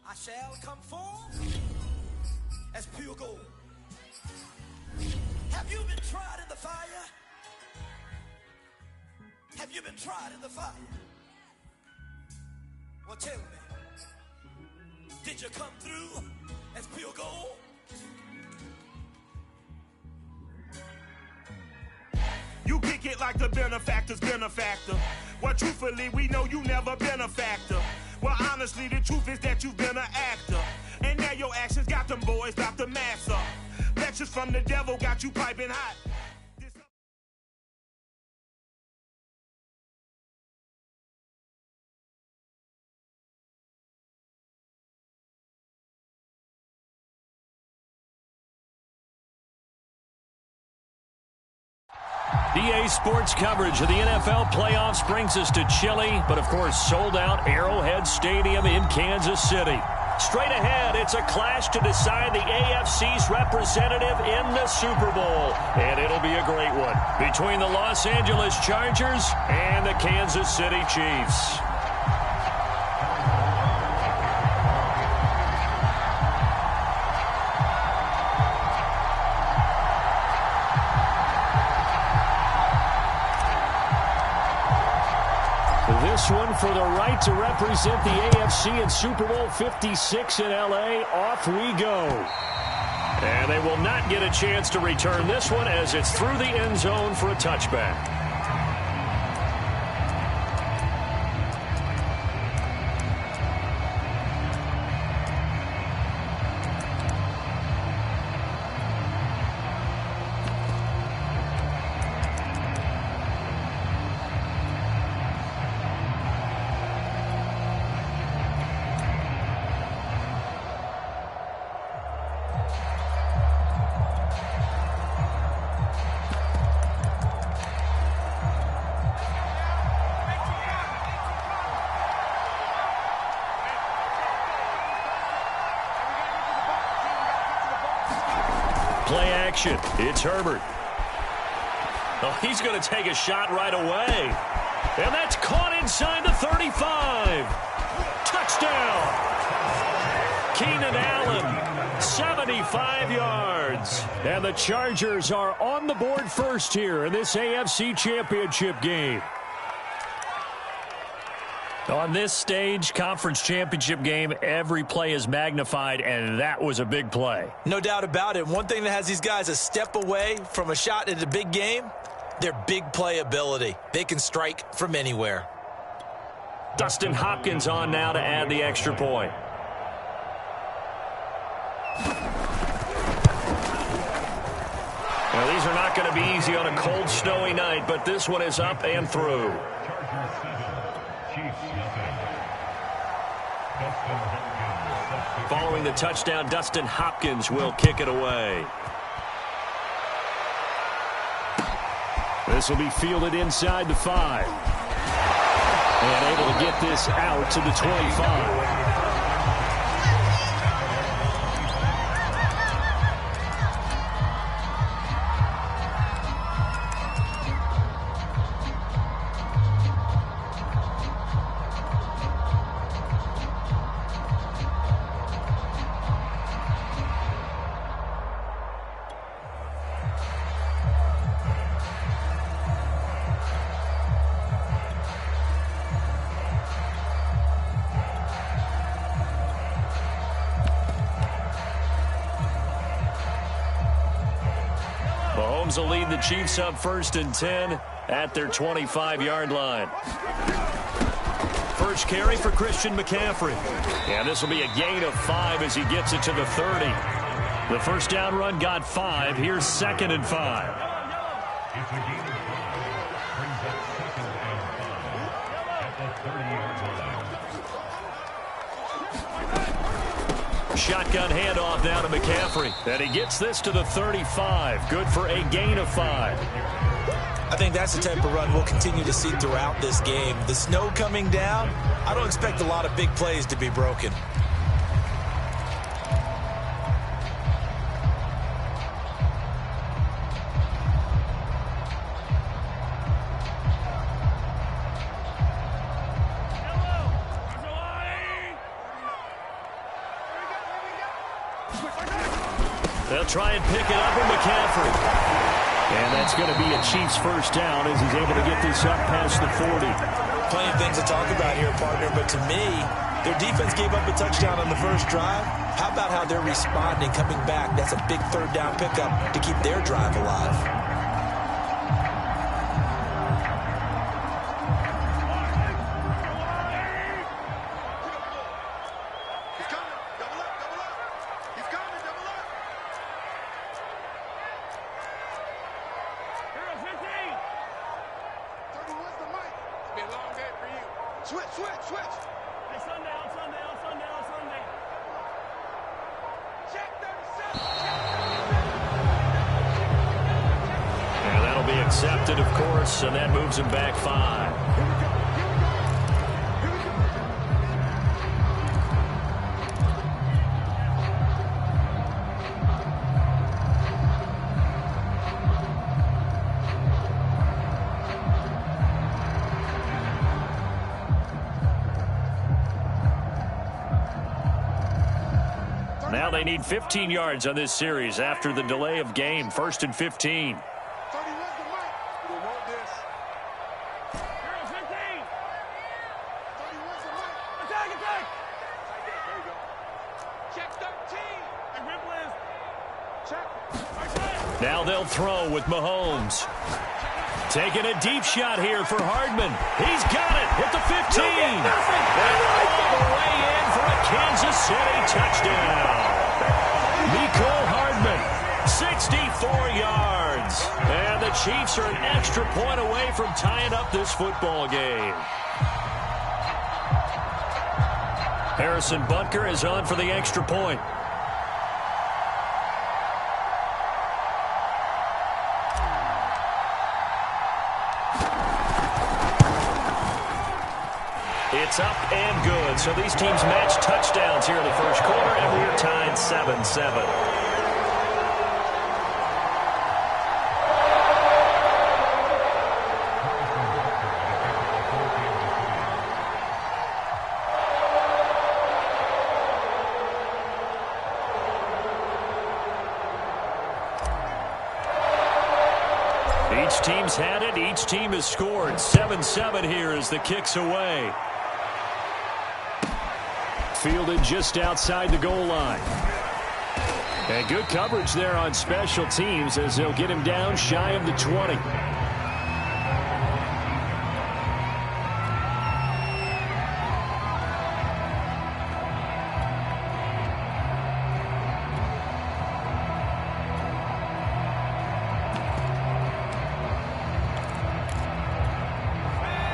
I shall come forth as pure gold. Have you been tried in the fire? Have you been tried in the fire? Well, tell me, did you come through as pure gold? You kick it like the benefactor's benefactor. Well, truthfully, we know you never been a factor. Well, honestly, the truth is that you've been an actor. And now your actions got them boys about to mass up. Lectures from the devil got you piping hot. DA Sports coverage of the NFL playoffs brings us to chilly, but of course sold-out Arrowhead Stadium in Kansas City. Straight ahead, it's a clash to decide the AFC's representative in the Super Bowl. And it'll be a great one between the Los Angeles Chargers and the Kansas City Chiefs. This one for the right to represent the AFC in Super Bowl 56 in L.A. Off we go. And they will not get a chance to return this one as it's through the end zone for a touchback. Play action. It's Herbert. Oh, he's going to take a shot right away. And that's caught inside the 35. Touchdown. Keenan Allen, 75 yards. And the Chargers are on the board first here in this AFC Championship game. On this stage, conference championship game, every play is magnified, and that was a big play. No doubt about it. One thing that has these guys a step away from a shot in a big game, their big play ability. They can strike from anywhere. Dustin Hopkins on now to add the extra point. Now, these are not going to be easy on a cold, snowy night, but this one is up and through. Following the touchdown, Dustin Hopkins will kick it away. This will be fielded inside the 5. And able to get this out to the 25. Mahomes will lead the Chiefs up 1st and 10 at their 25-yard line. First carry for Christian McCaffrey. And this will be a gain of 5 as he gets it to the 30. The first down run got 5. Here's 2nd and 5. Shotgun handoff down to McCaffrey. And he gets this to the 35. Good for a gain of 5. I think that's the type of run we'll continue to see throughout this game. The snow coming down, I don't expect a lot of big plays to be broken. They'll try and pick it up with McCaffrey. And that's going to be a Chiefs first down as he's able to get this up past the 40. Plenty of things to talk about here, partner, but to me, their defense gave up a touchdown on the first drive. How about how they're responding, coming back? That's a big third down pickup to keep their drive alive. Accepted, of course, and that moves him back 5. Now they need 15 yards on this series after the delay of game. 1st and 15. Now they'll throw with Mahomes. Taking a deep shot here for Hardman. He's got it at the 15. And all the way in for a Kansas City touchdown. Mecole Hardman, 64 yards. And the Chiefs are an extra point away from tying up this football game. Harrison Butker is on for the extra point. It's up and good. So these teams match touchdowns here in the first quarter, and we're tied 7-7. Each team's had it. Each team has scored. 7-7 here as the kick's away. Fielded just outside the goal line. And good coverage there on special teams as they'll get him down shy of the 20.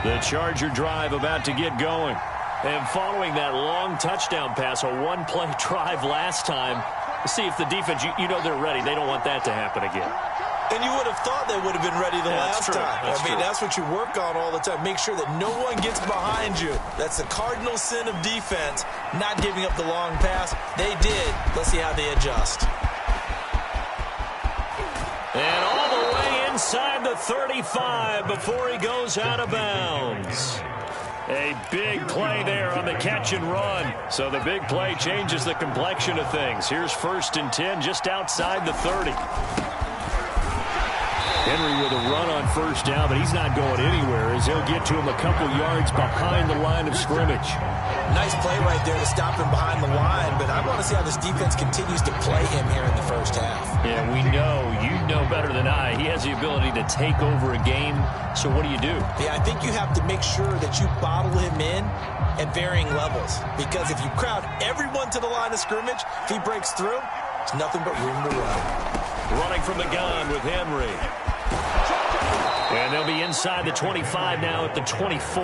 The Charger drive about to get going. And following that long touchdown pass, a one-play drive last time, see if the defense, you know they're ready. They don't want that to happen again. And you would have thought they would have been ready the last time. That's what you work on all the time. Make sure that no one gets behind you. That's the cardinal sin of defense, not giving up the long pass. They did. Let's see how they adjust. And all the way inside the 35 before he goes out of bounds. A big play there on the catch and run. So the big play changes the complexion of things. Here's 1st and 10 just outside the 30. Henry with a run on first down, but he's not going anywhere as he'll get to him a couple yards behind the line of scrimmage. Nice play right there to stop him behind the line, but I want to see how this defense continues to play him here in the first half. Yeah, we know, you know better than I, he has the ability to take over a game, so what do you do? Yeah, I think you have to make sure that you bottle him in at varying levels, because if you crowd everyone to the line of scrimmage, if he breaks through, there's nothing but room to run. Running from the gun with Henry. And they'll be inside the 25 now at the 24.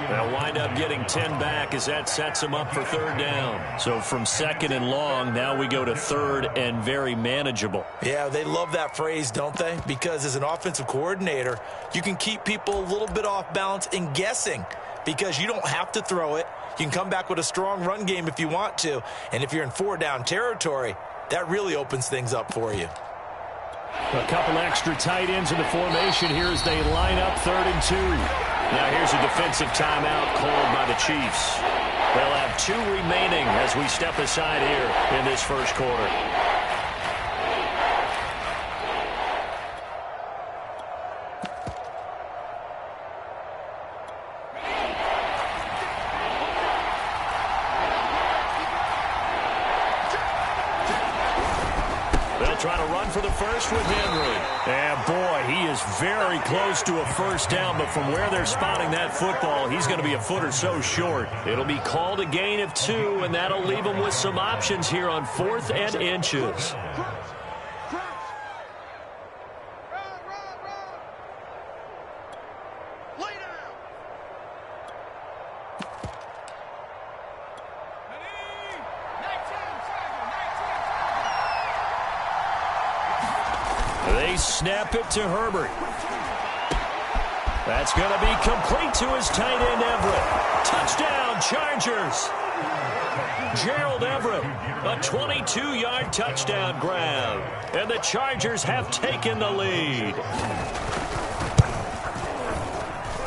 They'll wind up getting 10 back as that sets them up for 3rd down. So from 2nd and long, now we go to 3rd and very manageable. Yeah, they love that phrase, don't they? Because as an offensive coordinator, you can keep people a little bit off balance and guessing because you don't have to throw it. You can come back with a strong run game if you want to. And if you're in 4-down territory, that really opens things up for you. A couple extra tight ends in the formation here as they line up 3rd and 2. Now here's a defensive timeout called by the Chiefs. They'll have 2 remaining as we step aside here in this first quarter. try to run for the first with Henry. And, boy, he is very close to a first down, but from where they're spotting that football, he's going to be a foot or so short. It'll be called a gain of 2, and that'll leave him with some options here on 4th and inches. They snap it to Herbert. That's going to be complete to his tight end, Everett. Touchdown, Chargers. Gerald Everett, a 22-yard touchdown grab. And the Chargers have taken the lead.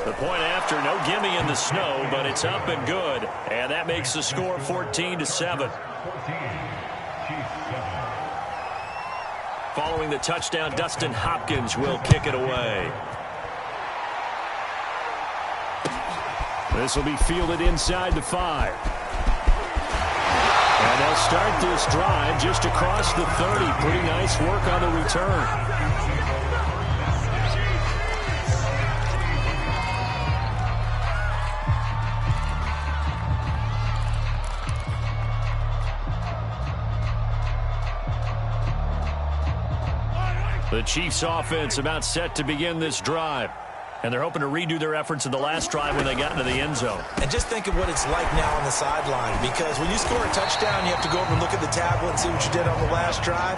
The point after, no gimme in the snow, but it's up and good. And that makes the score 14-7. Following the touchdown, Dustin Hopkins will kick it away. This will be fielded inside the 5. And they'll start this drive just across the 30. Pretty nice work on the return. The Chiefs offense about set to begin this drive. And they're hoping to redo their efforts in the last drive when they got into the end zone. And just think of what it's like now on the sideline, because when you score a touchdown, you have to go over and look at the tablet and see what you did on the last drive.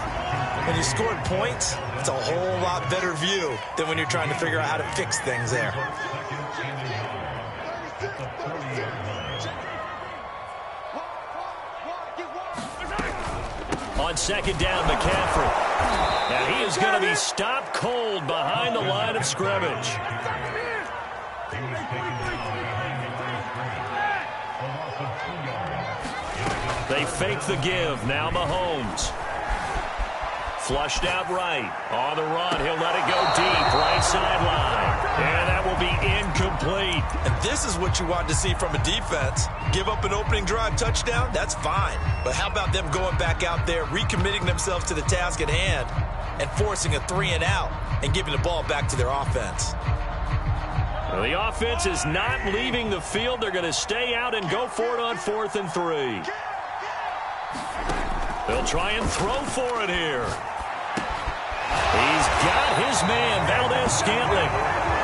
When you scored points, it's a whole lot better view than when you're trying to figure out how to fix things there. On second down, McCaffrey. And he is going to be stopped cold behind the line of scrimmage. They fake the give. Now Mahomes. Flushed out right. On the run. He'll let it go deep. Right sideline. And that will be incomplete. And this is what you want to see from a defense. Give up an opening drive touchdown, that's fine. But how about them going back out there, recommitting themselves to the task at hand, and forcing a 3-and-out and giving the ball back to their offense? Well, the offense is not leaving the field. They're going to stay out and go for it on 4th and 3. They'll try and throw for it here. He's got his man, Valdez-Scantling.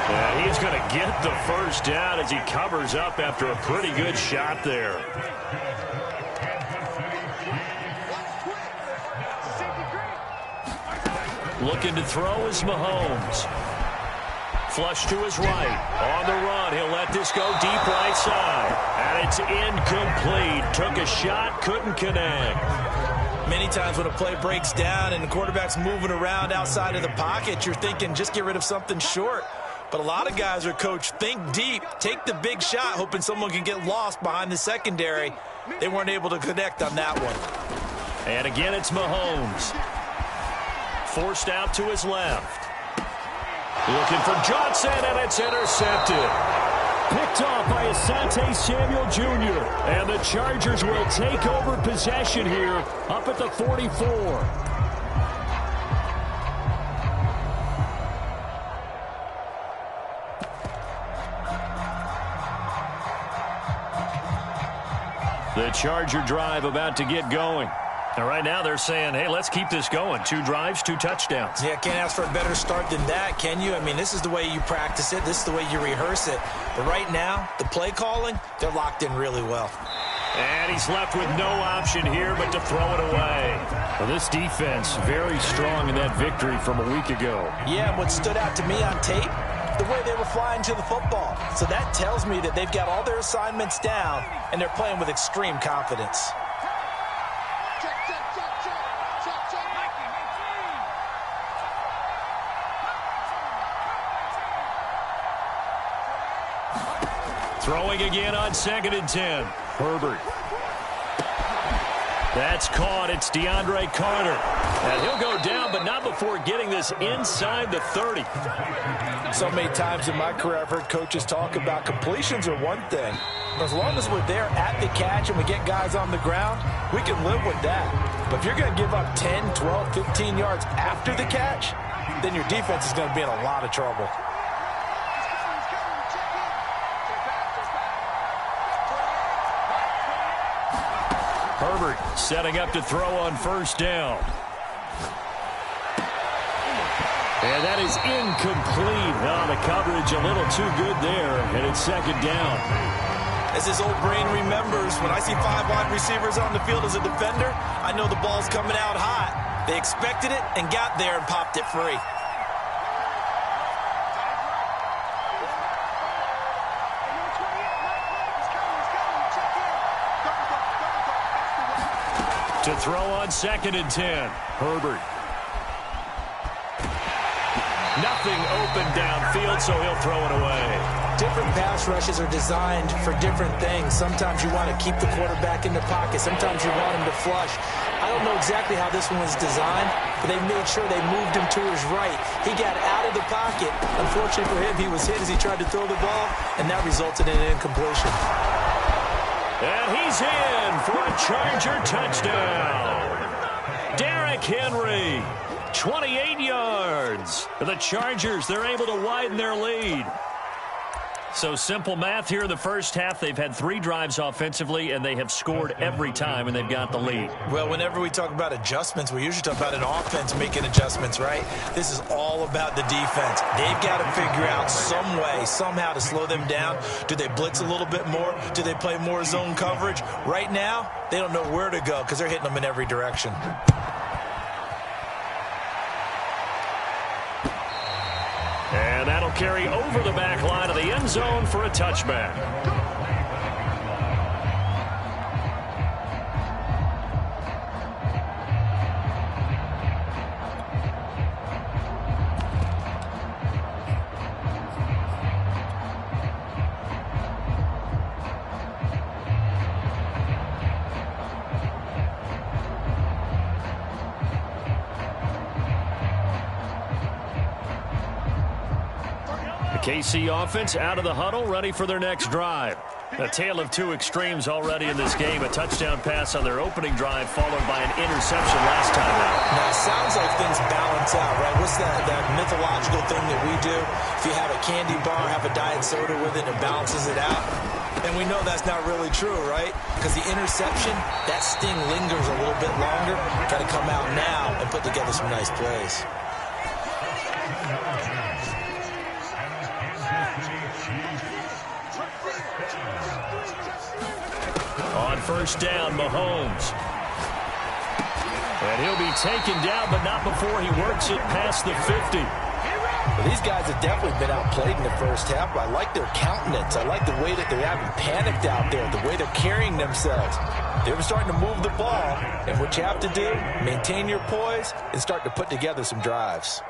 Yeah, he's going to get the first down as he covers up after a pretty good shot there. Looking to throw is Mahomes. Flush to his right. On the run, he'll let this go deep right side. And it's incomplete. Took a shot, couldn't connect. Many times when a play breaks down and the quarterback's moving around outside of the pocket, you're thinking just get rid of something short. But a lot of guys are coached, think deep, take the big shot, hoping someone can get lost behind the secondary. They weren't able to connect on that one. And again, it's Mahomes. Forced out to his left. Looking for Johnson, and it's intercepted. Picked off by Asante Samuel Jr. And the Chargers will take over possession here up at the 44. The Charger drive about to get going. And right now they're saying, hey, let's keep this going. 2 drives, 2 touchdowns. Yeah, can't ask for a better start than that, can you? I mean, this is the way you practice it. This is the way you rehearse it. But right now, the play calling, they're locked in really well. And he's left with no option here but to throw it away. Well, this defense, very strong in that victory from a week ago. Yeah, and what stood out to me on tape, the way they were flying to the football. So that tells me that they've got all their assignments down, and they're playing with extreme confidence. Throwing again on 2nd and 10. Herbert. That's caught. It's DeAndre Carter. And he'll go down, but not before getting this inside the 30. So many times in my career, I've heard coaches talk about completions are one thing, As long as we're there at the catch and we get guys on the ground, we can live with that. But if you're going to give up 10, 12, 15 yards after the catch, then your defense is going to be in a lot of trouble. Herbert setting up to throw on first down. And that is incomplete. Oh, the coverage a little too good there, and it's second down. As his old brain remembers, when I see 5 wide receivers on the field as a defender, I know the ball's coming out hot. They expected it and got there and popped it free. To throw on 2nd and 10, Herbert. Nothing open downfield, so he'll throw it away. Different pass rushes are designed for different things. Sometimes you want to keep the quarterback in the pocket. Sometimes you want him to flush. I don't know exactly how this one was designed, but they made sure they moved him to his right. He got out of the pocket. Unfortunately for him, he was hit as he tried to throw the ball, and that resulted in an incompletion. And he's in for a Charger touchdown. Derrick Henry, 28 yards. The Chargers, they're able to widen their lead. So simple math here in the first half. They've had 3 drives offensively, and they have scored every time, and they've got the lead. Well, whenever we talk about adjustments, we usually talk about an offense making adjustments, right? This is all about the defense. They've got to figure out some way, somehow to slow them down. Do they blitz a little bit more? Do they play more zone coverage? Right now, they don't know where to go because they're hitting them in every direction. And that'll carry over the back line of the end zone for a touchback. KC offense out of the huddle, ready for their next drive. A tale of 2 extremes already in this game. A touchdown pass on their opening drive, followed by an interception last time out. Now, it sounds like things balance out, right? What's that mythological thing that we do? If you have a candy bar, have a diet soda with it, it balances it out. And we know that's not really true, right? Because the interception, that sting lingers a little bit longer. Got to come out now and put together some nice plays. On first down, Mahomes. And he'll be taken down, but not before he works it past the 50. Well, these guys have definitely been outplayed in the first half, but I like their countenance. I like the way that they haven't panicked out there, the way they're carrying themselves. They're starting to move the ball, and what you have to do, maintain your poise and start to put together some drives.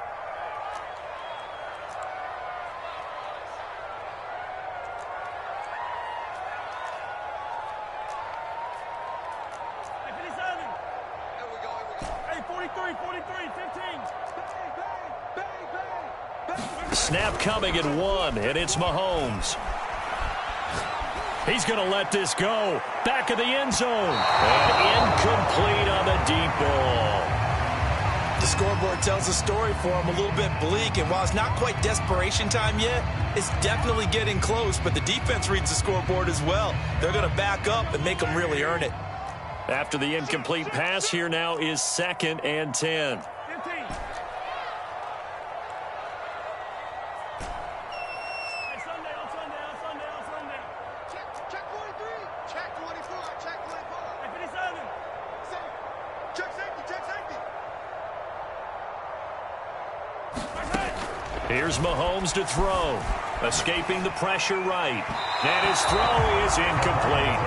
Snap coming at 1, and it's Mahomes. He's going to let this go. Back of the end zone. And incomplete on the deep ball. The scoreboard tells a story for him, a little bit bleak, and while it's not quite desperation time yet, it's definitely getting close, but the defense reads the scoreboard as well. They're going to back up and make them really earn it. After the incomplete pass, here now is 2nd and 10. Here's Mahomes to throw. Escaping the pressure right. And his throw is incomplete.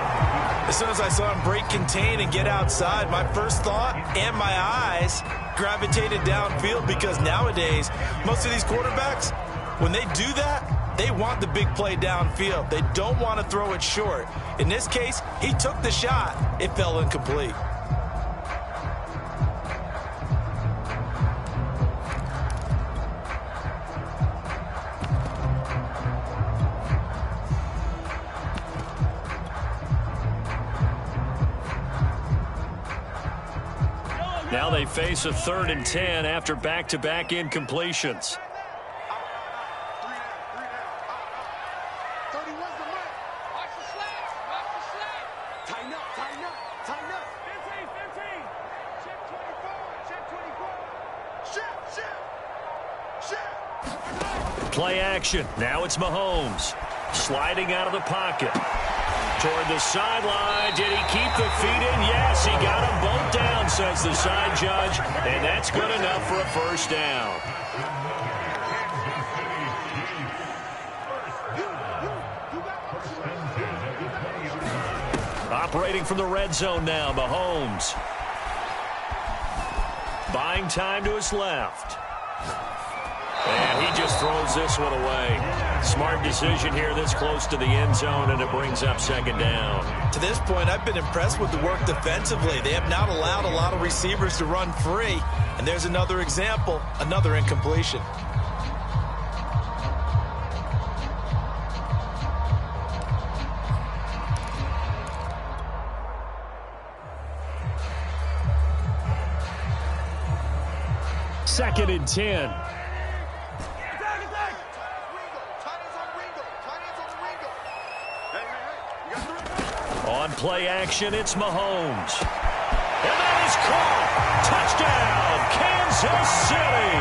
As soon as I saw him break contain and get outside, my first thought and my eyes gravitated downfield, because nowadays, most of these quarterbacks, when they do that, they want the big play downfield. They don't want to throw it short. In this case, he took the shot. It fell incomplete. Now they face a 3rd and 10 after back-to-back incompletions. Play action. Now it's Mahomes. Sliding out of the pocket. Toward the sideline. Did he keep the feet in? Yes, he got them both down, says the side judge. And that's good enough for a first down. Operating from the red zone now, Mahomes. Buying time to his left. And he just throws this one away. Smart decision here this close to the end zone, and it brings up 2nd down. To this point, I've been impressed with the work defensively. They have not allowed a lot of receivers to run free. And there's another example, another incompletion. Second and 10. On play action, it's Mahomes. And that is caught. Touchdown, Kansas City.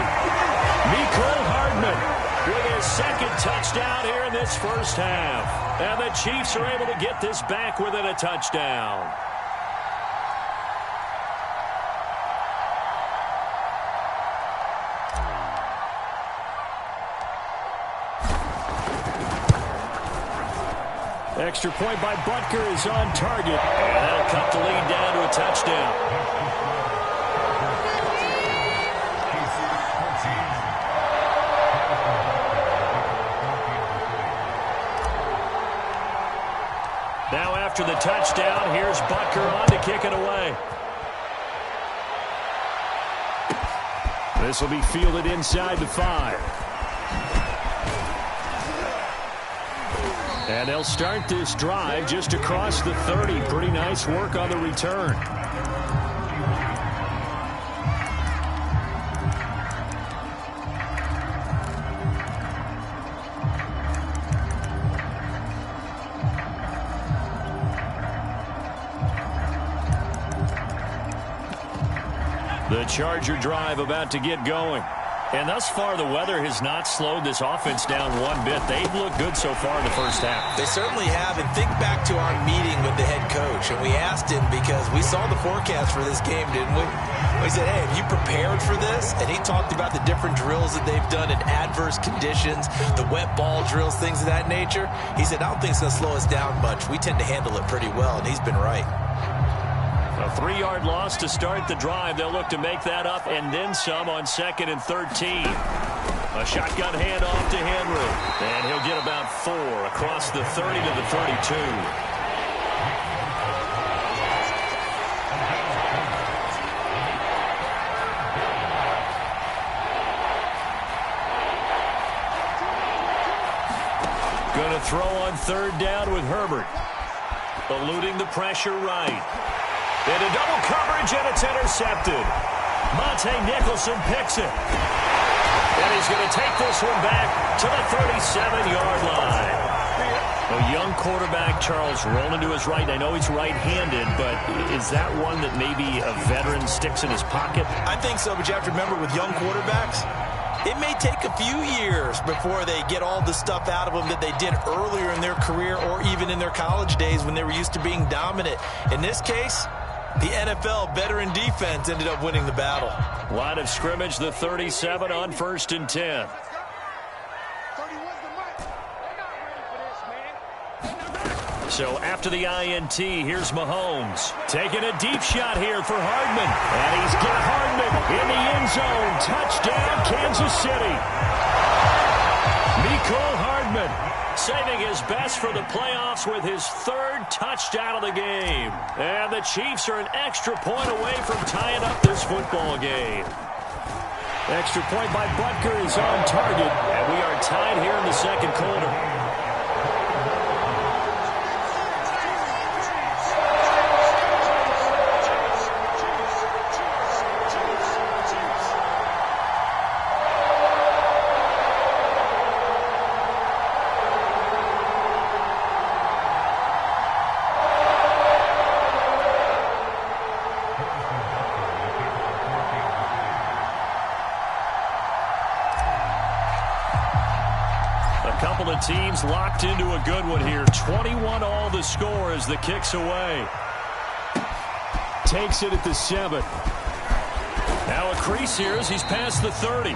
Mecole Hardman with his 2nd touchdown here in this first half. And the Chiefs are able to get this back within a touchdown. Extra point by Butker is on target. And that'll cut the lead down to a touchdown. Now after the touchdown, here's Butker on to kick it away. This will be fielded inside the 5. And they'll start this drive just across the 30. Pretty nice work on the return. The Charger drive about to get going. And thus far, the weather has not slowed this offense down one bit. They've looked good so far in the first half. They certainly have. And think back to our meeting with the head coach. And we asked him because we saw the forecast for this game, didn't we? We said, hey, have you prepared for this? And he talked about the different drills that they've done in adverse conditions, the wet ball drills, things of that nature. He said, I don't think it's going to slow us down much. We tend to handle it pretty well, and he's been right. A 3-yard loss to start the drive. They'll look to make that up and then some on 2nd and 13. A shotgun handoff to Henry. And he'll get about 4 across the 30 to the 32. Going to throw on 3rd down with Herbert. Eluding the pressure right. Into double coverage, and it's intercepted. Monte Nicholson picks it. And he's going to take this one back to the 37-yard line. A young quarterback, Charles, rolling to his right. I know he's right-handed, but is that one that maybe a veteran sticks in his pocket? I think so, but you have to remember with young quarterbacks, it may take a few years before they get all the stuff out of them that they did earlier in their career or even in their college days when they were used to being dominant. In this case, the NFL veteran defense ended up winning the battle. Line of scrimmage, the 37 on 1st and 10. So after the INT, here's Mahomes. Taking a deep shot here for Hardman. And he's got Hardman in the end zone. Touchdown, Kansas City. Mecole Hardman saving his best for the playoffs with his 3rd touchdown of the game. And the Chiefs are an extra point away from tying up this football game. Extra point by Butker is on target. And we are tied here in the 2nd quarter. teams locked into a good one here. 21-all the score as the kick's away. Takes it at the 7. Now a crease here as he's past the 30.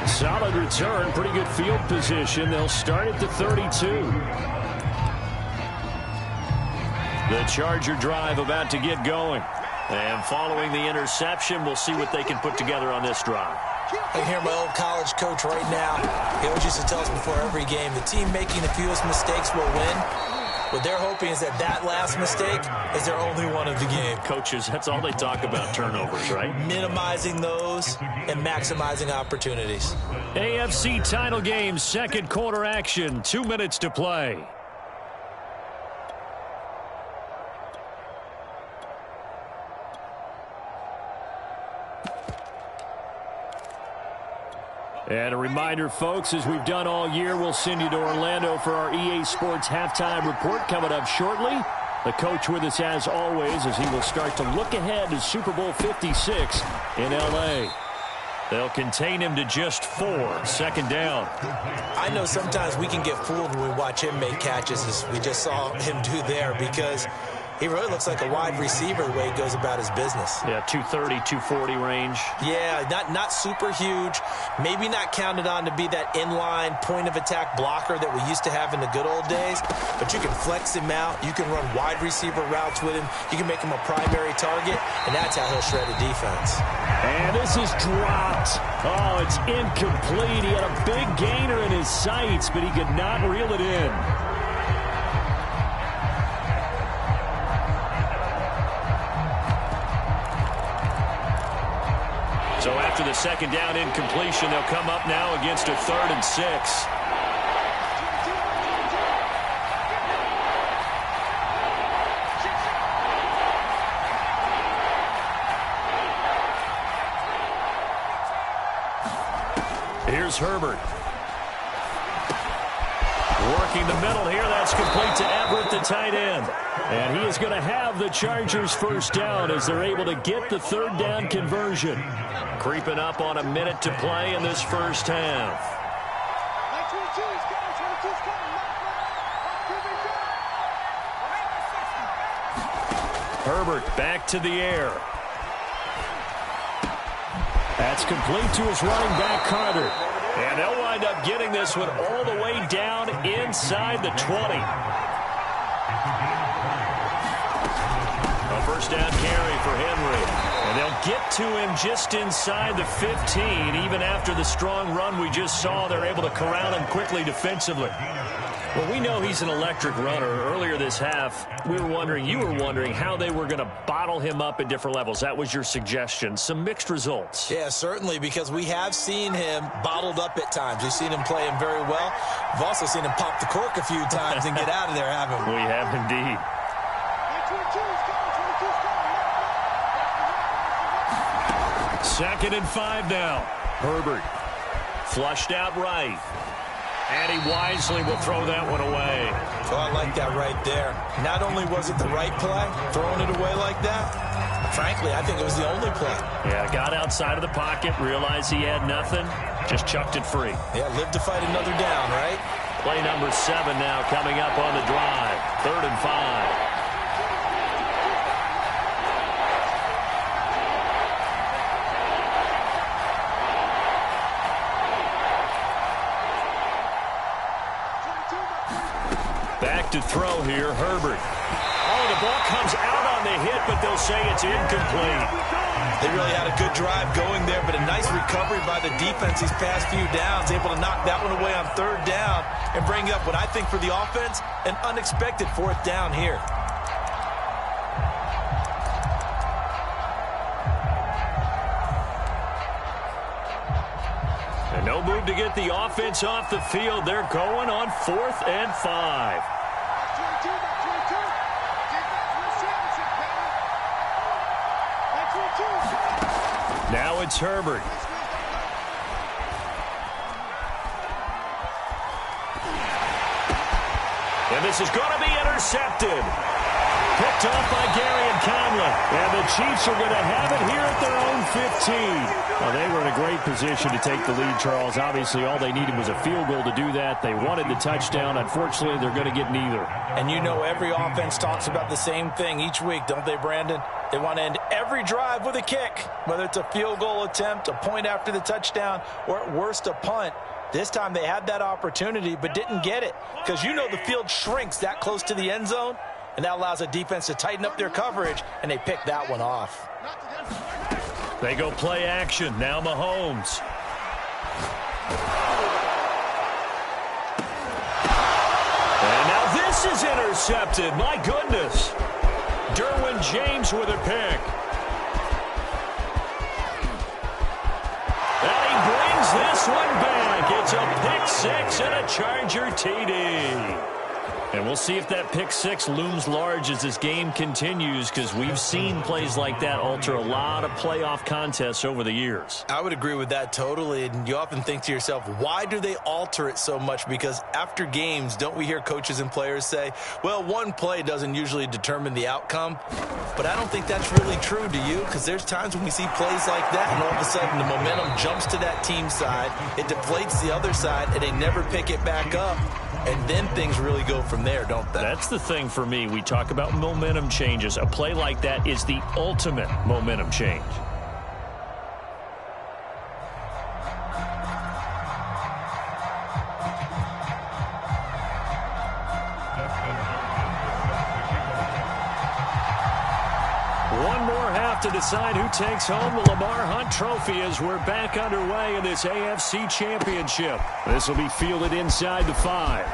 Solid return, pretty good field position. They'll start at the 32. The Charger drive about to get going. And following the interception, we'll see what they can put together on this drive. I hear my old college coach right now. He always used to tell us before every game, the team making the fewest mistakes will win. What they're hoping is that last mistake is their only one of the game. Coaches, that's all they talk about, turnovers, right? Minimizing those and maximizing opportunities. AFC title game, second quarter action, 2 minutes to play. And a reminder, folks, as we've done all year, we'll send you to Orlando for our EA Sports halftime report coming up shortly. The coach with us as always as he will start to look ahead to Super Bowl 56 in L.A. They'll contain him to just 4, second down. I know sometimes we can get fooled when we watch him make catches as we just saw him do there because he really looks like a wide receiver the way he goes about his business. Yeah, 230, 240 range. Yeah, not super huge. Maybe not counted on to be that inline point-of-attack blocker that we used to have in the good old days. But you can flex him out. You can run wide receiver routes with him. You can make him a primary target, and that's how he'll shred a defense. And this is dropped. Oh, it's incomplete. He had a big gainer in his sights, but he could not reel it in. So after the second down incompletion, they'll come up now against a 3rd and 6. Here's Herbert. Working the middle here. That's complete to Everett, the tight end. And he is going to have the Chargers first down as they're able to get the 3rd down conversion. Creeping up on a minute to play in this first half. Herbert back to the air. That's complete to his running back, Carter. And they'll wind up getting this one all the way down inside the 20. A first down carry for Henry. And they'll get to him just inside the 15. Even after the strong run we just saw, they're able to corral him quickly defensively. Well, we know he's an electric runner. Earlier this half, you were wondering how they were going to bottle him up at different levels. That was your suggestion. Some mixed results. Yeah, certainly, because we have seen him bottled up at times. We've seen him play him very well. We've also seen him pop the cork a few times and get out of there, haven't we? We have indeed. Second and 5 now. Herbert flushed out right. And he wisely will throw that one away. Oh, I like that right there. Not only was it the right play, throwing it away like that, frankly, I think it was the only play. Yeah, got outside of the pocket, realized he had nothing, just chucked it free. Yeah, live to fight another down, right? Play number 7 now coming up on the drive. 3rd and 5. To throw here, Herbert. Oh, the ball comes out on the hit, but they'll say it's incomplete. They really had a good drive going there, but a nice recovery by the defense these past few downs, able to knock that one away on 3rd down and bring up what I think for the offense, an unexpected 4th down here. And no move to get the offense off the field. They're going on 4th and 5. Now it's Herbert. And this is going to be intercepted. Picked off by Gary and Conley. And the the Chiefs are going to have it here at their own 15. Well, they were in a great position to take the lead, Charles. Obviously, all they needed was a field goal to do that. They wanted the touchdown. Unfortunately, they're going to get neither. And you know every offense talks about the same thing each week, don't they, Brandon? They want to end every drive with a kick, whether it's a field goal attempt, a point after the touchdown, or at worst a punt. This time they had that opportunity but didn't get it because you know the field shrinks that close to the end zone, and that allows a defense to tighten up their coverage, and they pick that one off. They go play action. Now Mahomes. And now this is intercepted. My goodness. Derwin James with a pick. And he brings this one back. It's a pick six and a Charger TD. And we'll see if that pick six looms large as this game continues, because we've seen plays like that alter a lot of playoff contests over the years. I would agree with that totally. And you often think to yourself, why do they alter it so much? Because after games, don't we hear coaches and players say, well, one play doesn't usually determine the outcome. But I don't think that's really true, do you? Because there's times when we see plays like that, and all of a sudden the momentum jumps to that team side, it deflates the other side, and they never pick it back up. And then things really go from there, don't they? That's the thing for me. We talk about momentum changes. A play like that is the ultimate momentum change. One more half to decide who takes home the Lamar Hunt Trophy as we're back underway in this AFC Championship. This will be fielded inside the 5.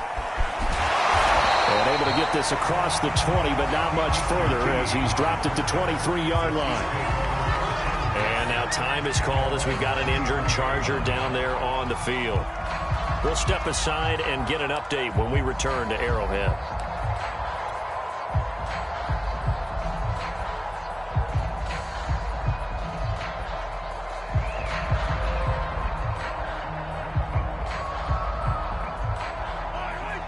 And able to get this across the 20, but not much further as he's dropped it to 23-yard line. And now time is called as we've got an injured Charger down there on the field. We'll step aside and get an update when we return to Arrowhead.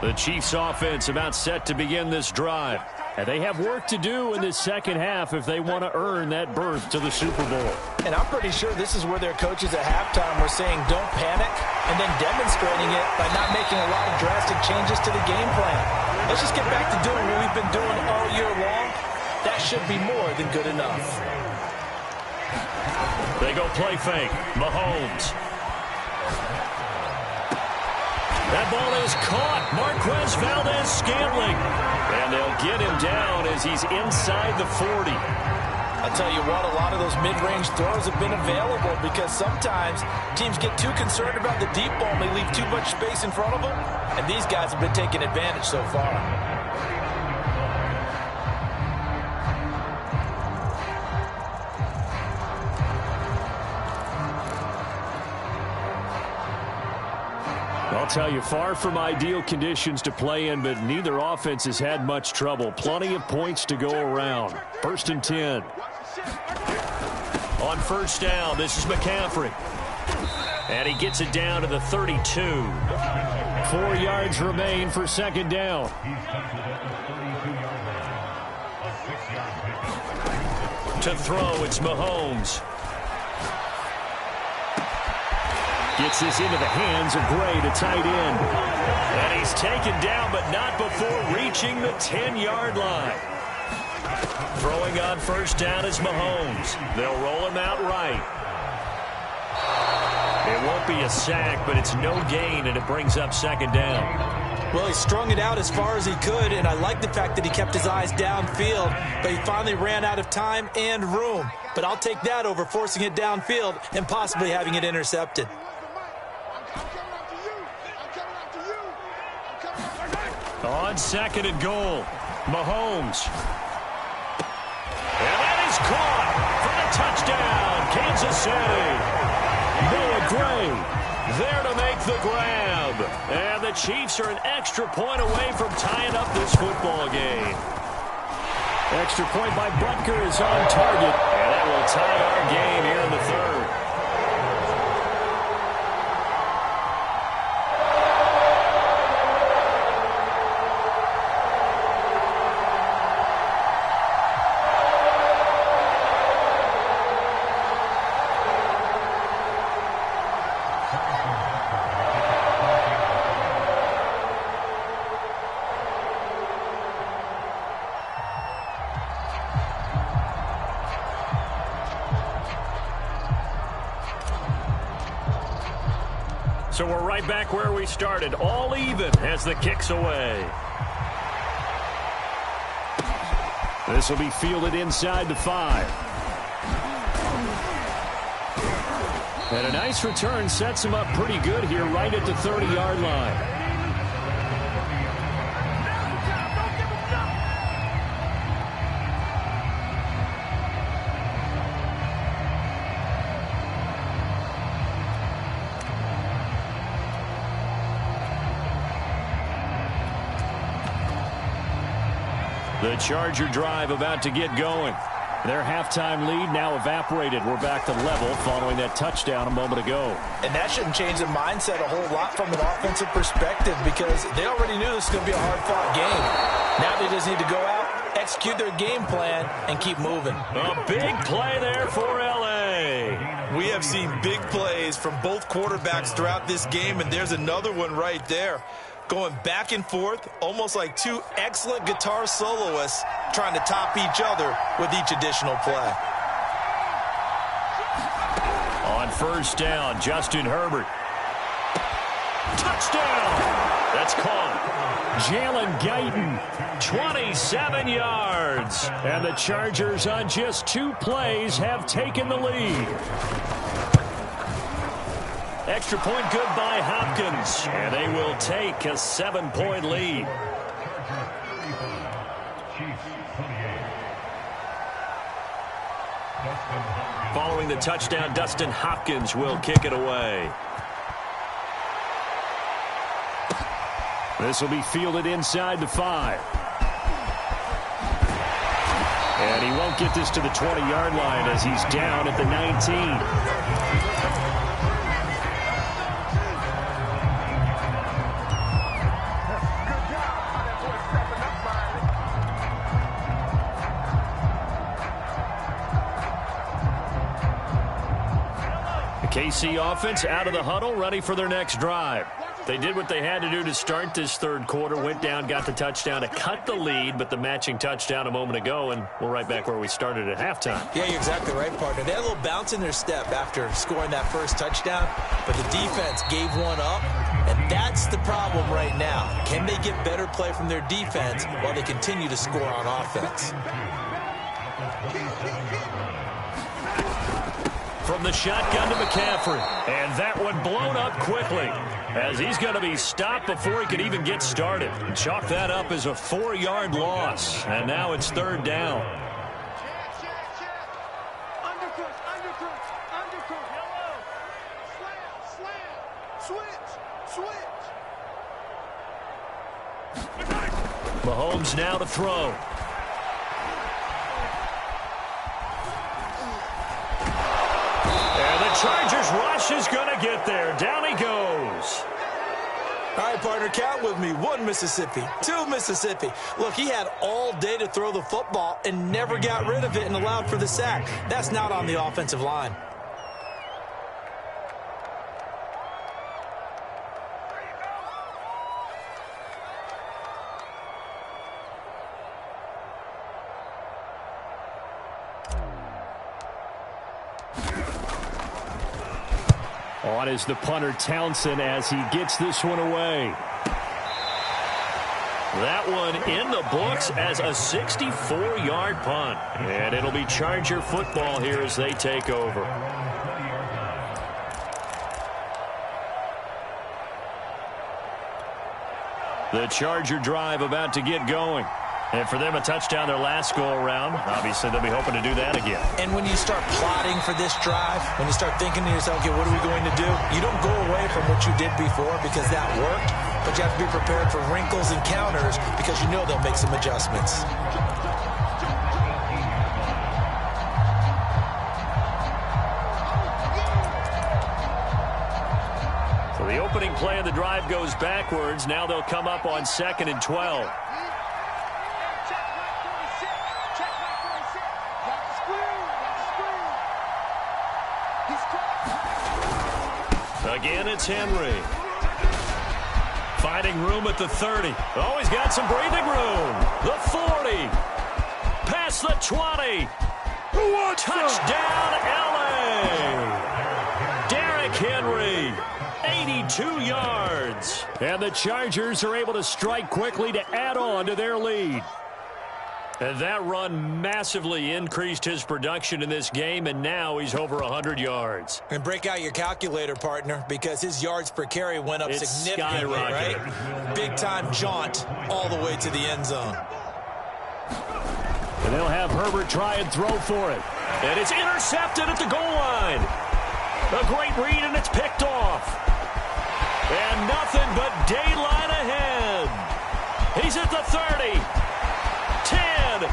The Chiefs offense about set to begin this drive. And they have work to do in this second half if they want to earn that berth to the Super Bowl. And I'm pretty sure this is where their coaches at halftime were saying don't panic, and then demonstrating it by not making a lot of drastic changes to the game plan. Let's just get back to doing what we've been doing all year long. That should be more than good enough. They go play fake. Mahomes. That ball is caught. Marquez Valdes-Scantling. And they'll get him down as he's inside the 40. I'll tell you what, a lot of those mid-range throws have been available because sometimes teams get too concerned about the deep ball and they leave too much space in front of them. And these guys have been taking advantage so far. I'll tell you, far from ideal conditions to play in, but neither offense has had much trouble. Plenty of points to go around. 1st and 10. On first down, this is McCaffrey. And he gets it down to the 32. 4 yards remain for second down. To throw, it's Mahomes. Gets this into the hands of Gray to tight end. And he's taken down, but not before reaching the 10-yard line. Throwing on first down is Mahomes. They'll roll him out right. It won't be a sack, but it's no gain, and it brings up second down. Well, he strung it out as far as he could, and I like the fact that he kept his eyes downfield, but he finally ran out of time and room. But I'll take that over forcing it downfield and possibly having it intercepted. On second and goal, Mahomes. And that is caught for the touchdown, Kansas City. Noah Gray there to make the grab. And the Chiefs are an extra point away from tying up this football game. Extra point by Butker is on target. And that will tie our game here in the third. So we're right back where we started, all even as the kick's away. This will be fielded inside the 5. And a nice return sets him up pretty good here right at the 30-yard line. The Charger drive about to get going. Their halftime lead now evaporated. We're back to level following that touchdown a moment ago. And that shouldn't change the mindset a whole lot from an offensive perspective because they already knew this was going to be a hard-fought game. Now they just need to go out, execute their game plan, and keep moving. A big play there for L.A. We have seen big plays from both quarterbacks throughout this game, and there's another one right there. Going back and forth, almost like two excellent guitar soloists trying to top each other with each additional play. On first down, Justin Herbert. Touchdown! That's caught. Jalen Guyton, 27 yards. And the Chargers on just 2 plays have taken the lead. Extra point good by Hopkins, and they will take a 7-point lead. Following the touchdown, Dustin Hopkins will kick it away. This will be fielded inside the 5. And he won't get this to the 20-yard line as he's down at the 19. KC offense out of the huddle, ready for their next drive. They did what they had to do to start this third quarter, went down, got the touchdown to cut the lead, but the matching touchdown a moment ago, and we're right back where we started at halftime. Yeah, you're exactly right, partner. They had a little bounce in their step after scoring that first touchdown, but the defense gave one up, and that's the problem right now. Can they get better play from their defense while they continue to score on offense? From the shotgun to McCaffrey. And that one blown up quickly as he's going to be stopped before he can even get started. Chalk that up as a 4-yard loss. And now it's third down. Mahomes now to throw. Chargers rush is going to get there. Down he goes. All right, partner, count with me. 1 Mississippi, 2 Mississippi. Look, he had all day to throw the football and never got rid of it and allowed for the sack. That's not on the offensive line. On is the punter Townsend as he gets this one away. That one in the books as a 64-yard punt. And it'll be Charger football here as they take over. The Charger drive about to get going. And for them, a touchdown their last go-around. Obviously, they'll be hoping to do that again. And when you start plotting for this drive, when you start thinking to yourself, okay, what are we going to do? You don't go away from what you did before because that worked, but you have to be prepared for wrinkles and counters because you know they'll make some adjustments. So the opening play of the drive goes backwards. Now they'll come up on 2nd and 12. Again, it's Henry. Finding room at the 30. Oh, he's got some breathing room. The 40. Past the 20. Touchdown, L.A. Derrick Henry. 2 yards. And the Chargers are able to strike quickly to add on to their lead. And that run massively increased his production in this game, and now he's over 100 yards. And break out your calculator, partner, because his yards per carry went up significantly, right? Big-time jaunt all the way to the end zone. And they'll have Herbert try and throw for it. And it's intercepted at the goal line. A great read, and it's picked off. And nothing but daylight ahead. He's at the 30. 10, 5,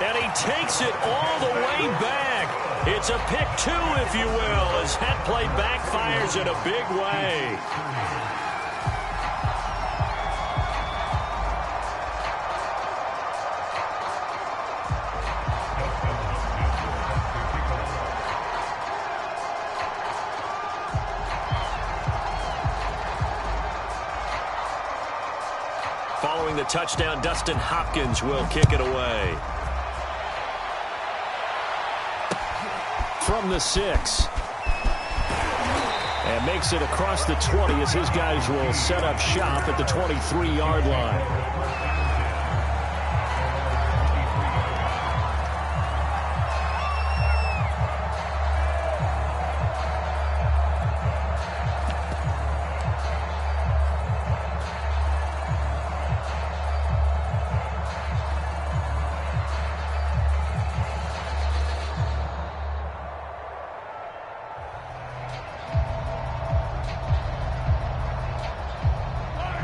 and he takes it all the way back. It's a pick 2, if you will, as that play backfires in a big way. Following the touchdown, Dustin Hopkins will kick it away. From the 6. And makes it across the 20 as his guys will set up shop at the 23-yard line.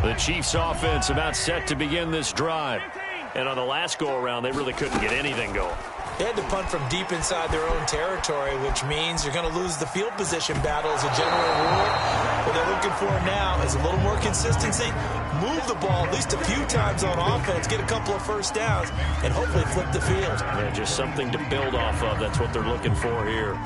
The Chiefs offense about set to begin this drive. And on the last go-around, they really couldn't get anything going. They had to punt from deep inside their own territory, which means you're going to lose the field position battle as a general rule. What they're looking for now is a little more consistency, move the ball at least a few times on offense, get a couple of first downs, and hopefully flip the field. Yeah, just something to build off of. That's what they're looking for here.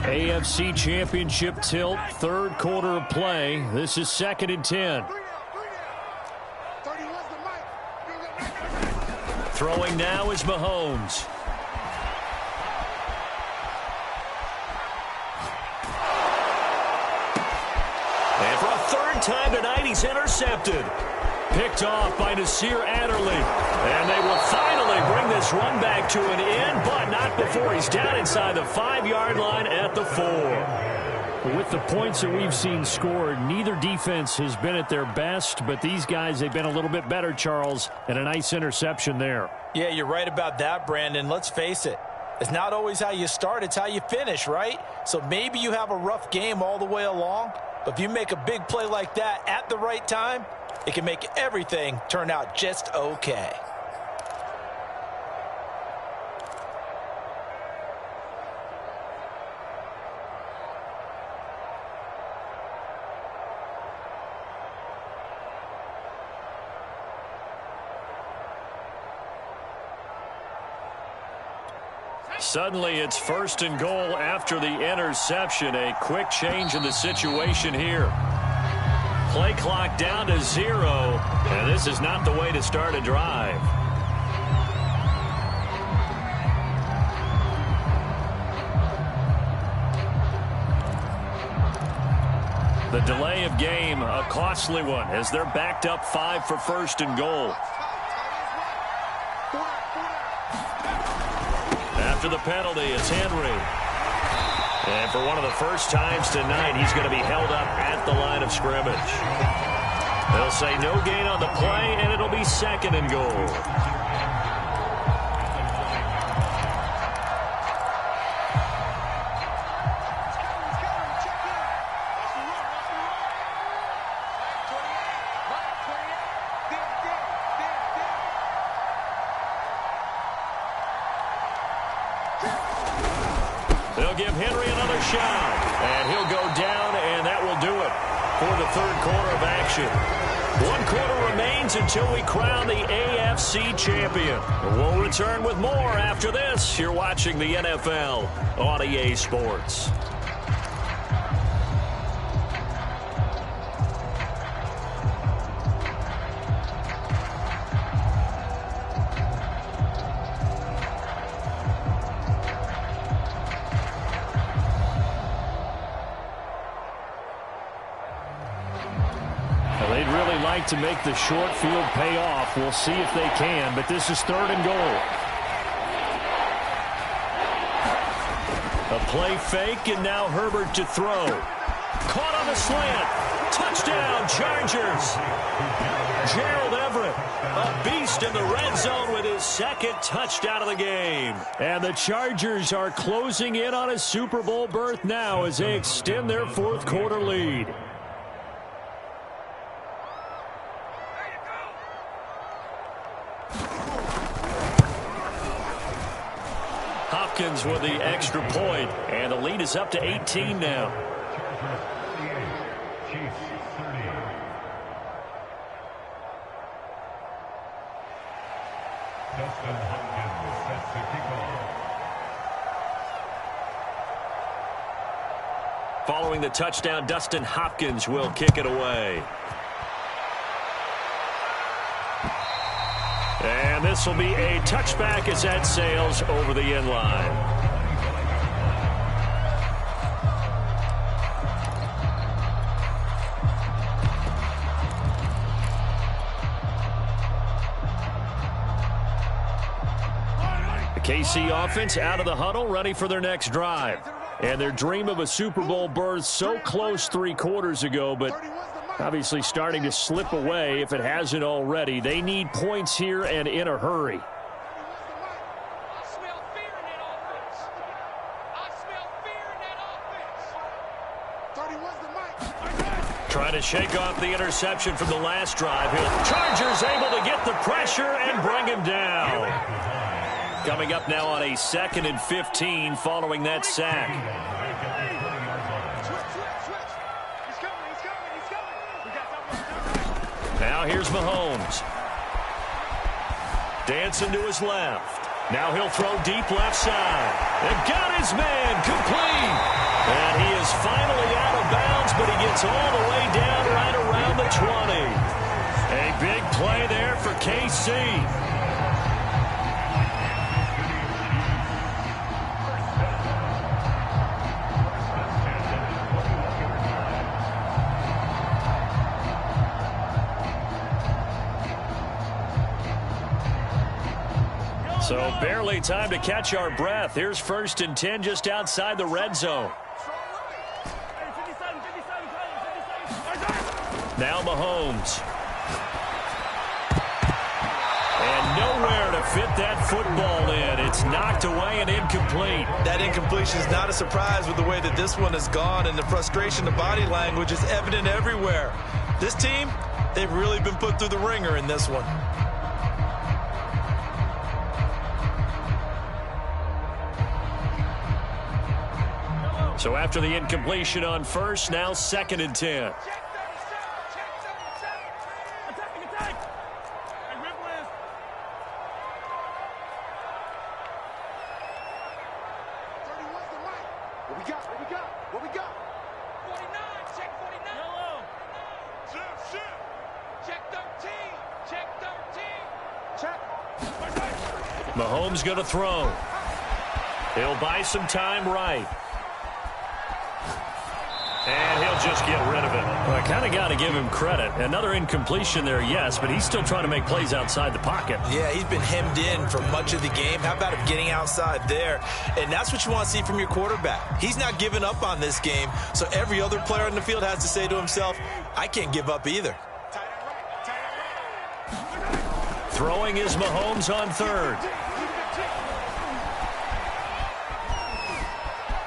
AFC Championship tilt, third quarter of play. This is 2nd and 10. Throwing now is Mahomes. And for a third time tonight, he's intercepted. Picked off by Nasir Adderley. And they will finally bring this run back to an end, but not before he's down inside the 5-yard line at the 4. With the points that we've seen scored, neither defense has been at their best, but these guys, they've been a little bit better, Charles, and a nice interception there. Yeah, you're right about that, Brandon. Let's face it. It's not always how you start, it's how you finish, right? So maybe you have a rough game all the way along, but if you make a big play like that at the right time, it can make everything turn out just okay. Suddenly it's 1st and goal after the interception. A quick change in the situation here. Play clock down to 0, and this is not the way to start a drive. The delay of game, a costly one, as they're backed up 5 for 1st and goal. After the penalty, it's Henry. And for one of the first times tonight, he's going to be held up at the line of scrimmage. They'll say no gain on the play, and it'll be 2nd and goal. They'll give Henry another shot, and he'll go down, and that will do it for the third quarter of action. 1 quarter remains until we crown the AFC champion. We'll return with more after this. You're watching the NFL on EA Sports. They'd really like to make the short field pay off. We'll see if they can, but this is 3rd and goal. A play fake, and now Herbert to throw. Caught on the slant. Touchdown, Chargers. Gerald Everett, a beast in the red zone with his 2nd touchdown of the game. And the Chargers are closing in on a Super Bowl berth now as they extend their 4th quarter lead. Hopkins with the extra point, and the lead is up to 18 now. Dustin Hopkins sets the kickoff. Following the touchdown, Dustin Hopkins will kick it away. And this will be a touchback as that sails over the end line. The KC offense out of the huddle, ready for their next drive. And their dream of a Super Bowl berth so close 3 quarters ago, but obviously starting to slip away if it hasn't already. They need points here and in a hurry. Trying to shake off the interception from the last drive. Chargers able to get the pressure and bring him down. Coming up now on a 2nd and 15 following that sack. Now here's Mahomes. Dancing to his left. Now he'll throw deep left side. And got his man complete. And he is finally out of bounds, but he gets all the way down right around the 20. A big play there for KC. So barely time to catch our breath. Here's 1st and 10 just outside the red zone. Now Mahomes. And nowhere to fit that football in. It's knocked away and incomplete. That incompletion is not a surprise with the way that this one has gone, and the frustration, the body language is evident everywhere. This team, they've really been put through the ringer in this one. So after the incompletion on 1st, now 2nd and 10. What we got? 49, check 49. Yellow. Check 13. Check 13. Check. Mahomes going to throw. He'll buy some time right. And he'll just get rid of it. Well, I kind of got to give him credit. Another incompletion there, yes, but he's still trying to make plays outside the pocket. Yeah, he's been hemmed in for much of the game. How about him getting outside there? And that's what you want to see from your quarterback. He's not giving up on this game, so every other player on the field has to say to himself, I can't give up either. Throwing is Mahomes on 3rd.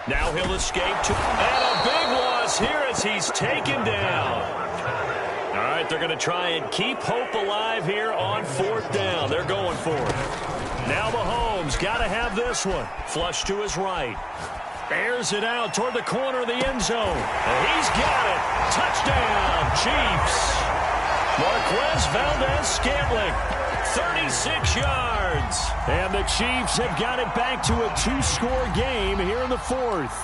Now he'll escape to, and a big loss here as he's taken down. All right, they're going to try and keep hope alive here on 4th down. They're going for it. Now Mahomes got to have this one. Flush to his right. Airs it out toward the corner of the end zone. And he's got it. Touchdown, Chiefs. Marquez Valdez-Scantling, 36 yards. And the Chiefs have got it back to a 2-score game here in the fourth.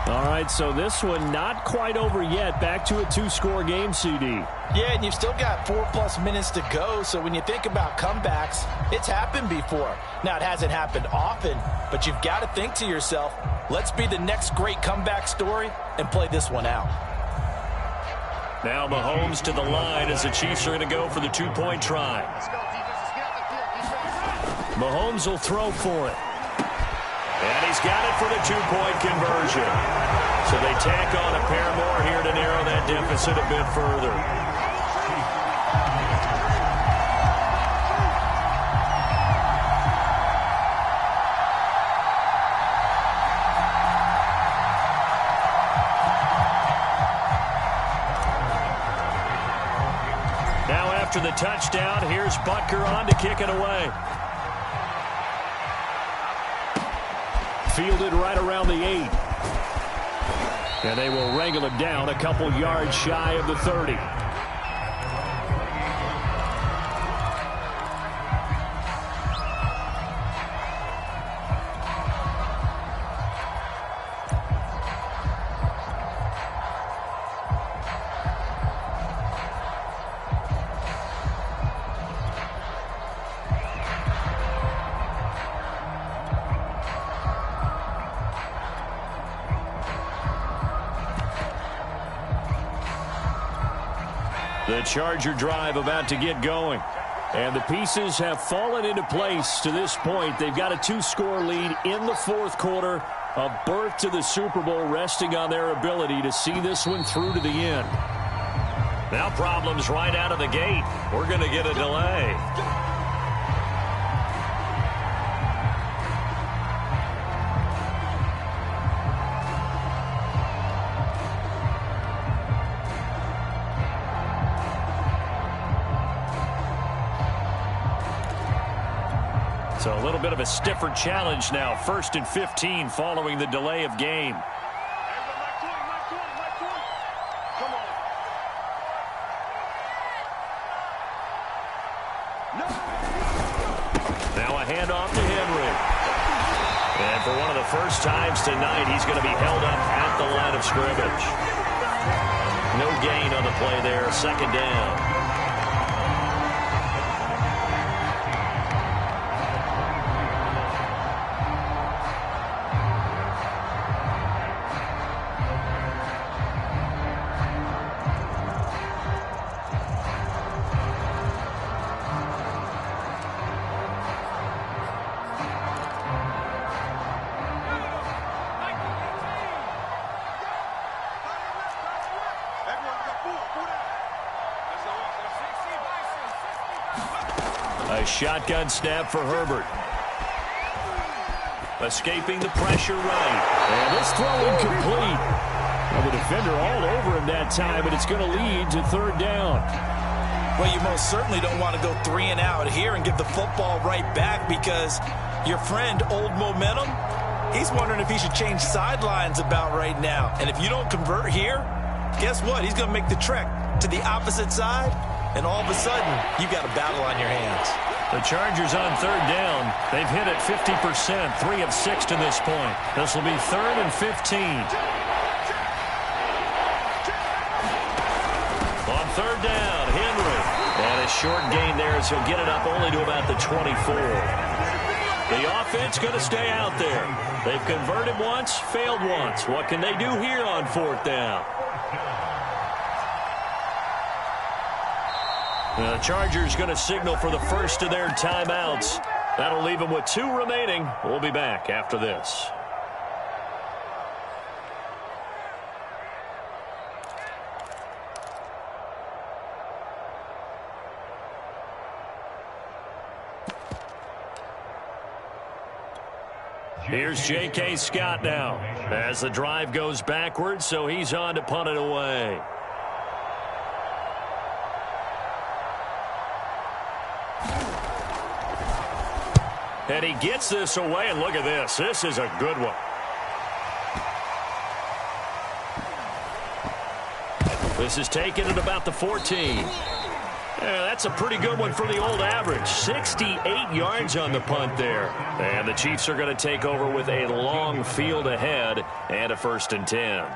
All right, so this one not quite over yet. Back to a 2-score game, CD. Yeah, and you've still got 4+ minutes to go, so when you think about comebacks, it's happened before. Now, it hasn't happened often, but you've got to think to yourself, let's be the next great comeback story and play this one out. Now Mahomes to the line as the Chiefs are going to go for the 2-point try. Mahomes will throw for it. And he's got it for the 2-point conversion. So they tack on a pair more here to narrow that deficit a bit further. Now after the touchdown, here's Butker on to kick it away. Fielded right around the 8. And they will wrangle it down a couple yards shy of the 30. The Charger drive about to get going. And the pieces have fallen into place to this point. They've got a 2-score lead in the fourth quarter. A berth to the Super Bowl resting on their ability to see this one through to the end. Now problems right out of the gate. We're going to get a delay. So a little bit of a stiffer challenge now. 1st and 15 following the delay of game. Now a handoff to Henry. And for one of the first times tonight, he's going to be held up at the line of scrimmage. No gain on the play there. 2nd down. A shotgun snap for Herbert. Escaping the pressure right. And this throw incomplete. Well, the defender all over him that time, but it's going to lead to 3rd down. Well, you most certainly don't want to go 3 and out here and give the football right back, because your friend, Old Momentum, he's wondering if he should change sidelines about right now. And if you don't convert here, guess what? He's going to make the trek to the opposite side, and all of a sudden, you've got a battle on your hands. The Chargers on 3rd down. They've hit it 50%, 3 of 6 to this point. This will be 3rd and 15. On 3rd down, Henry. And a short gain there as he'll get it up only to about the 24. The offense going to stay out there. They've converted once, failed once. What can they do here on 4th down? The Chargers going to signal for the first of their timeouts. That'll leave them with 2 remaining. We'll be back after this. Here's J.K. Scott now as the drive goes backwards, so he's on to punt it away. And he gets this away, and look at this. This is a good one. The This is taken at about the 14. Yeah, that's a pretty good one for the old average. 68 yards on the punt there. And the Chiefs are going to take over with a long field ahead and a 1st and 10.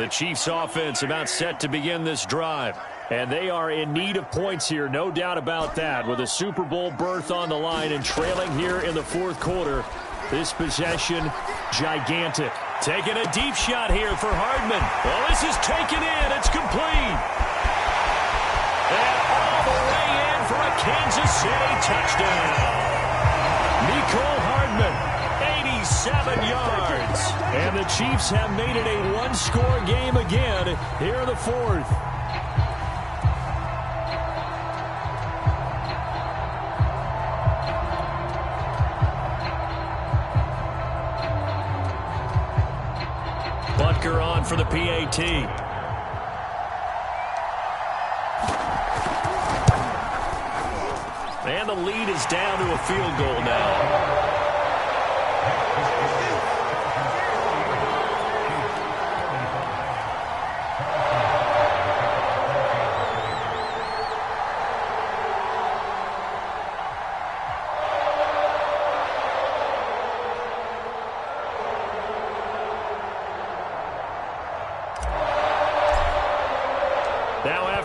The Chiefs offense about set to begin this drive. And they are in need of points here, no doubt about that. With a Super Bowl berth on the line and trailing here in the 4th quarter. This possession, gigantic. Taking a deep shot here for Hardman. Well, this is taken in. It's complete. And all the way in for a Kansas City touchdown. Mecole Hardman, 87 yards. And the Chiefs have made it a one-score game again here in the 4th. Butker on for the PAT. And the lead is down to a field goal now.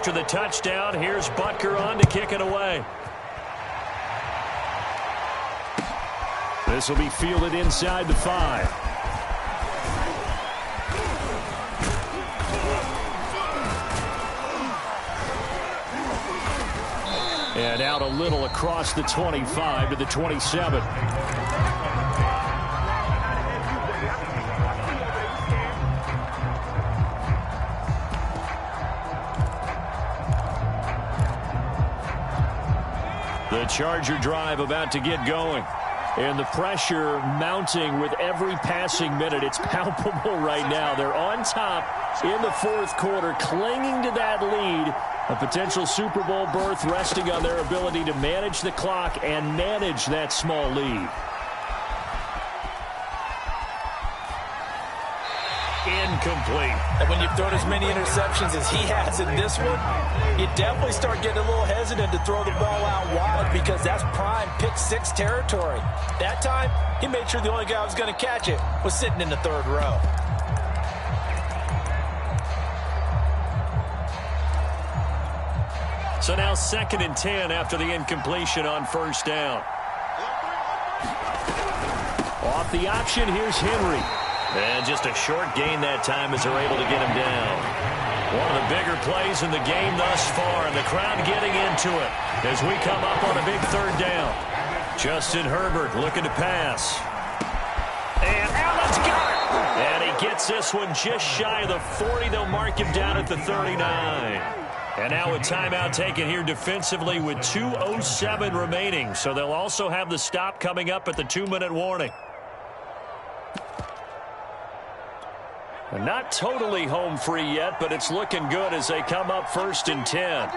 After the touchdown, here's Butker on to kick it away. This will be fielded inside the 5. And out a little across the 25 to the 27. The Charger drive about to get going. And the pressure mounting with every passing minute. It's palpable right now. They're on top in the 4th quarter, clinging to that lead. A potential Super Bowl berth resting on their ability to manage the clock and manage that small lead. Incomplete. And when you've thrown as many interceptions as he has in this one, you definitely start getting a little hesitant to throw the ball out wide because that's prime pick 6 territory. That time, he made sure the only guy who was going to catch it was sitting in the 3rd row. So now 2nd and 10 after the incompletion on 1st down. Off the option, here's Henry. And just a short gain that time as they're able to get him down. One of the bigger plays in the game thus far, and the crowd getting into it as we come up on a big 3rd down. Justin Herbert looking to pass. And Allen's got it! And he gets this one just shy of the 40. They'll mark him down at the 39. And now a timeout taken here defensively with 2:07 remaining. So they'll also have the stop coming up at the 2-minute warning. And not totally home free yet, but it's looking good as they come up 1st and 10.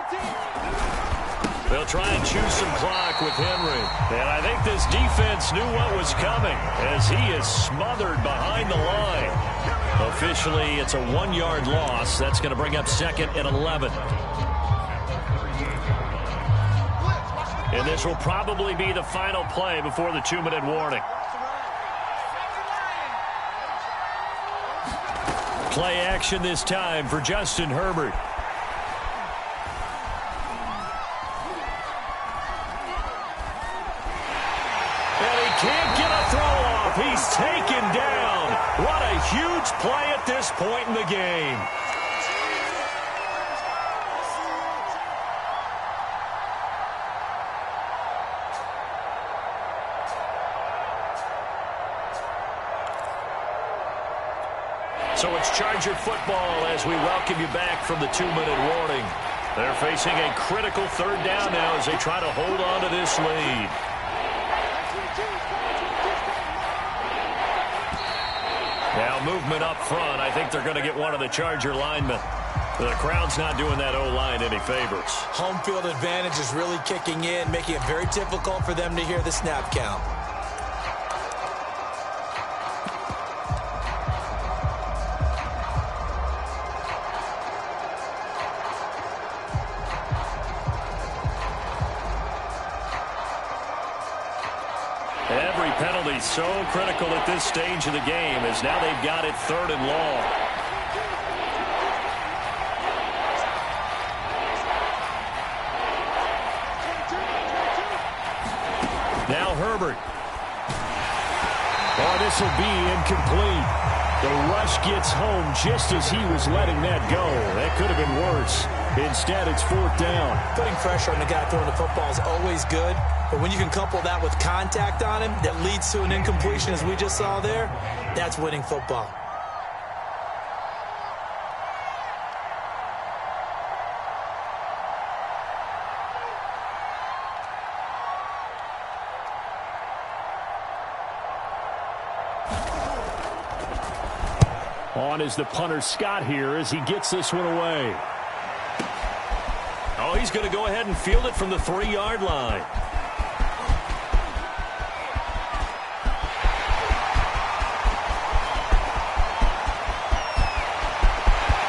They'll try and choose some clock with Henry. And I think this defense knew what was coming as he is smothered behind the line. Officially, it's a 1-yard loss. That's going to bring up 2nd and 11. And this will probably be the final play before the 2-minute warning. Play action this time for Justin Herbert. And he can't get a throw off. He's taken down. What a huge play at this point in the game. So it's Charger football as we welcome you back from the 2-minute warning. They're facing a critical 3rd down now as they try to hold on to this lead. Now movement up front. I think they're going to get one of the Charger linemen. The crowd's not doing that O-line any favors. Home field advantage is really kicking in, making it very difficult for them to hear the snap count. be so critical at this stage of the game, as now they've got it 3rd and long. Now Herbert. Oh, this will be incomplete. The rush gets home just as he was letting that go. That could have been worse. Instead, it's 4th down. Putting pressure on the guy throwing the football is always good, but when you can couple that with contact on him that leads to an incompletion, as we just saw there, that's winning football. On is the punter Scott here as he gets this one away. Oh, he's going to go ahead and field it from the 3-yard line.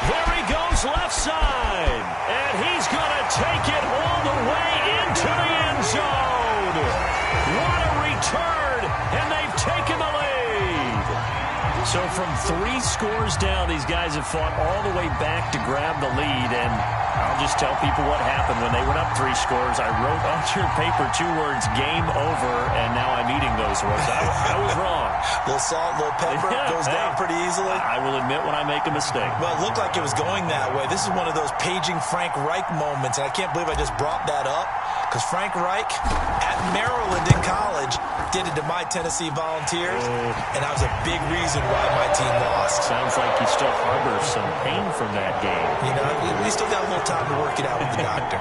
There he goes left side. And he's going to take it all the way into the end zone. What a return. And they've taken the lead. So from 3 scores down, these guys have fought all the way back to grab the lead. And I'll just tell people what happened when they went up 3 scores. I wrote on your paper 2 words, game over, and now I'm eating those words. I was wrong. A little salt, a little pepper, goes down pretty easily. I will admit when I make a mistake. Well, it looked like it was going that way. This is one of those paging Frank Reich moments, and I can't believe I just brought that up, because Frank Reich at Maryland in college did it to my Tennessee Volunteers, and that was a big reason why my team lost. Sounds like he still harbors some pain from that game. You know, we still got a little time to work it out with the doctor.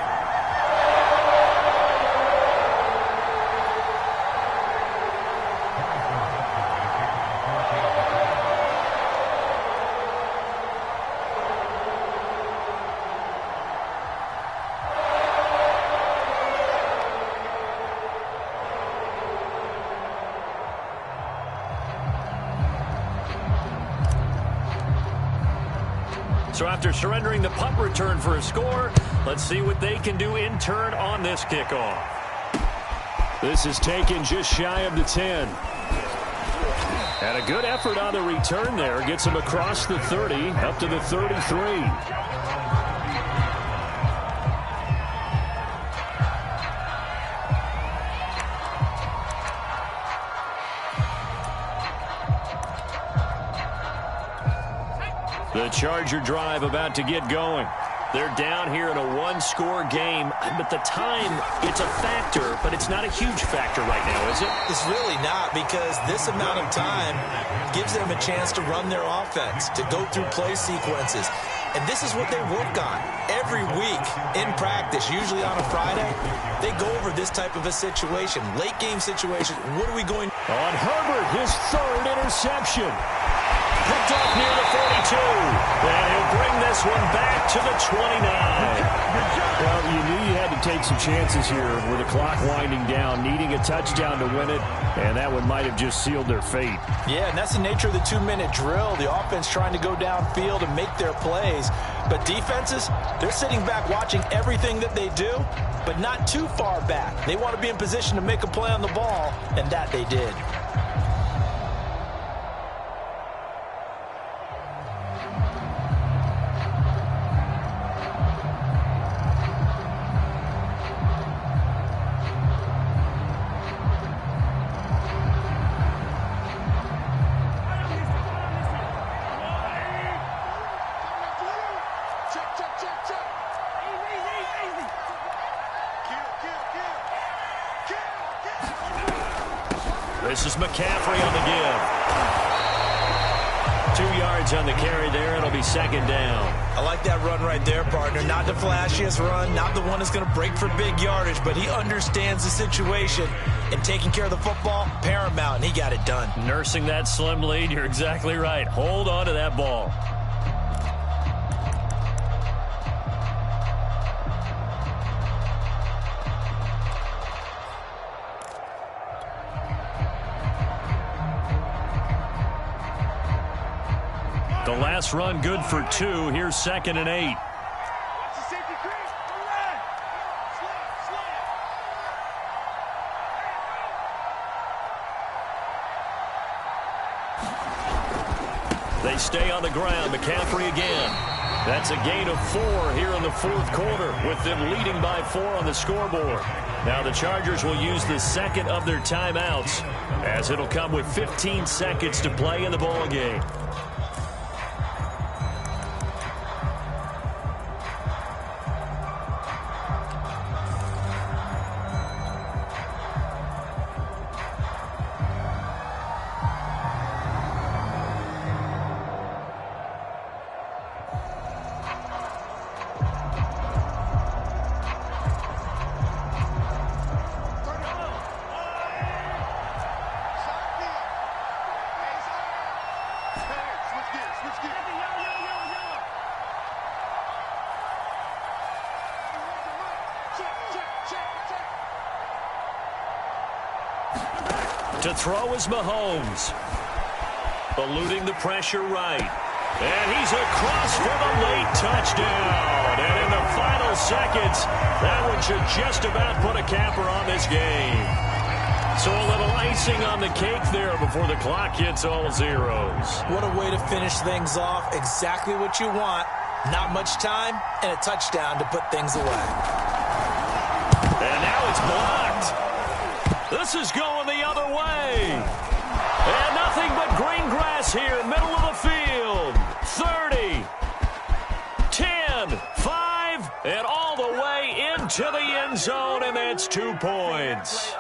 So after surrendering the punt return for a score, let's see what they can do in turn on this kickoff. This is taken just shy of the 10. And a good effort on the return there. Gets him across the 30, up to the 33. The Charger drive about to get going. They're down here in a 1-score game, but the time, it's a factor, but it's not a huge factor right now, is it? It's really not, because this amount of time gives them a chance to run their offense, to go through play sequences. And this is what they work on every week in practice, usually on a Friday. They go over this type of a situation, late game situation. What are we going on? Herbert, his 3rd interception. Picked off near the 42. And he'll bring this one back to the 29. Well, you knew you had to take some chances here with the clock winding down, needing a touchdown to win it, and that one might have just sealed their fate. Yeah, and that's the nature of the 2-minute drill. The offense trying to go downfield and make their plays. But defenses, they're sitting back watching everything that they do, but not too far back. They want to be in position to make a play on the ball, and that they did. This is McCaffrey on the give. 2 yards on the carry there. It'll be 2nd down. I like that run right there, partner. Not the flashiest run, not the one that's going to break for big yardage, but he understands the situation, and taking care of the football, paramount, and he got it done. Nursing that slim lead, you're exactly right. Hold on to that ball. The last run good for 2. Here's 2nd and 8. They stay on the ground. McCaffrey again. That's a gain of 4 here in the fourth quarter, with them leading by 4 on the scoreboard. Now the Chargers will use the second of their timeouts, as it'll come with 15 seconds to play in the ball game. To throw is Mahomes. Eluding the pressure right. And he's across for the late touchdown. And in the final seconds, that one should just about put a capper on this game. So a little icing on the cake there before the clock hits all zeros. What a way to finish things off. Exactly what you want. Not much time and a touchdown to put things away. And now it's blocked. This is going the other way. And nothing but green grass here, middle of the field. 30, 10, 5, and all the way into the end zone, and that's 2 points.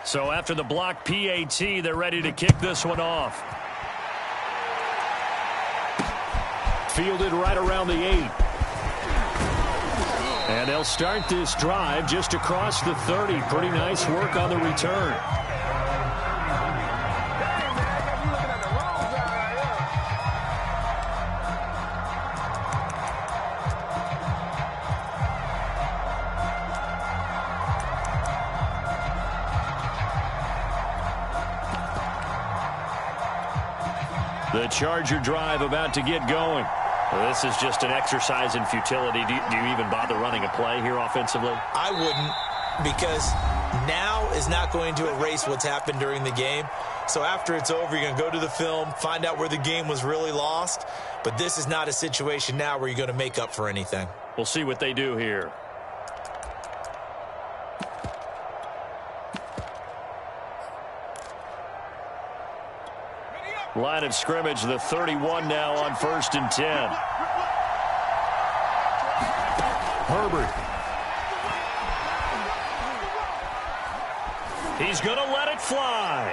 So after the block PAT, they're ready to kick this one off. Fielded right around the 8. And they'll start this drive just across the 30. Pretty nice work on the return. The Charger drive about to get going. Well, this is just an exercise in futility. Do you even bother running a play here offensively? I wouldn't, because now is not going to erase what's happened during the game. So after it's over, you're going to go to the film, find out where the game was really lost. But this is not a situation now where you're going to make up for anything. We'll see what they do here. Line of scrimmage, the 31 now on 1st and 10. Herbert. He's going to let it fly.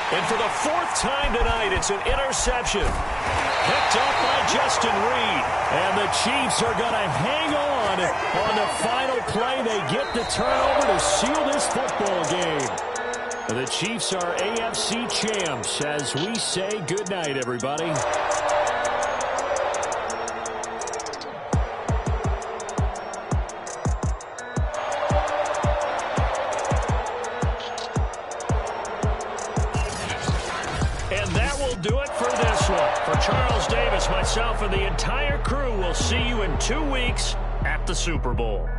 And for the 4th time tonight, it's an interception. Picked up by Justin Reed. And the Chiefs are going to hang on the final play. They get the turnover to seal this football game. The Chiefs are AFC champs as we say goodnight, everybody. And that will do it for this one. For Charles Davis, myself, and the entire crew, we'll see you in 2 weeks at the Super Bowl.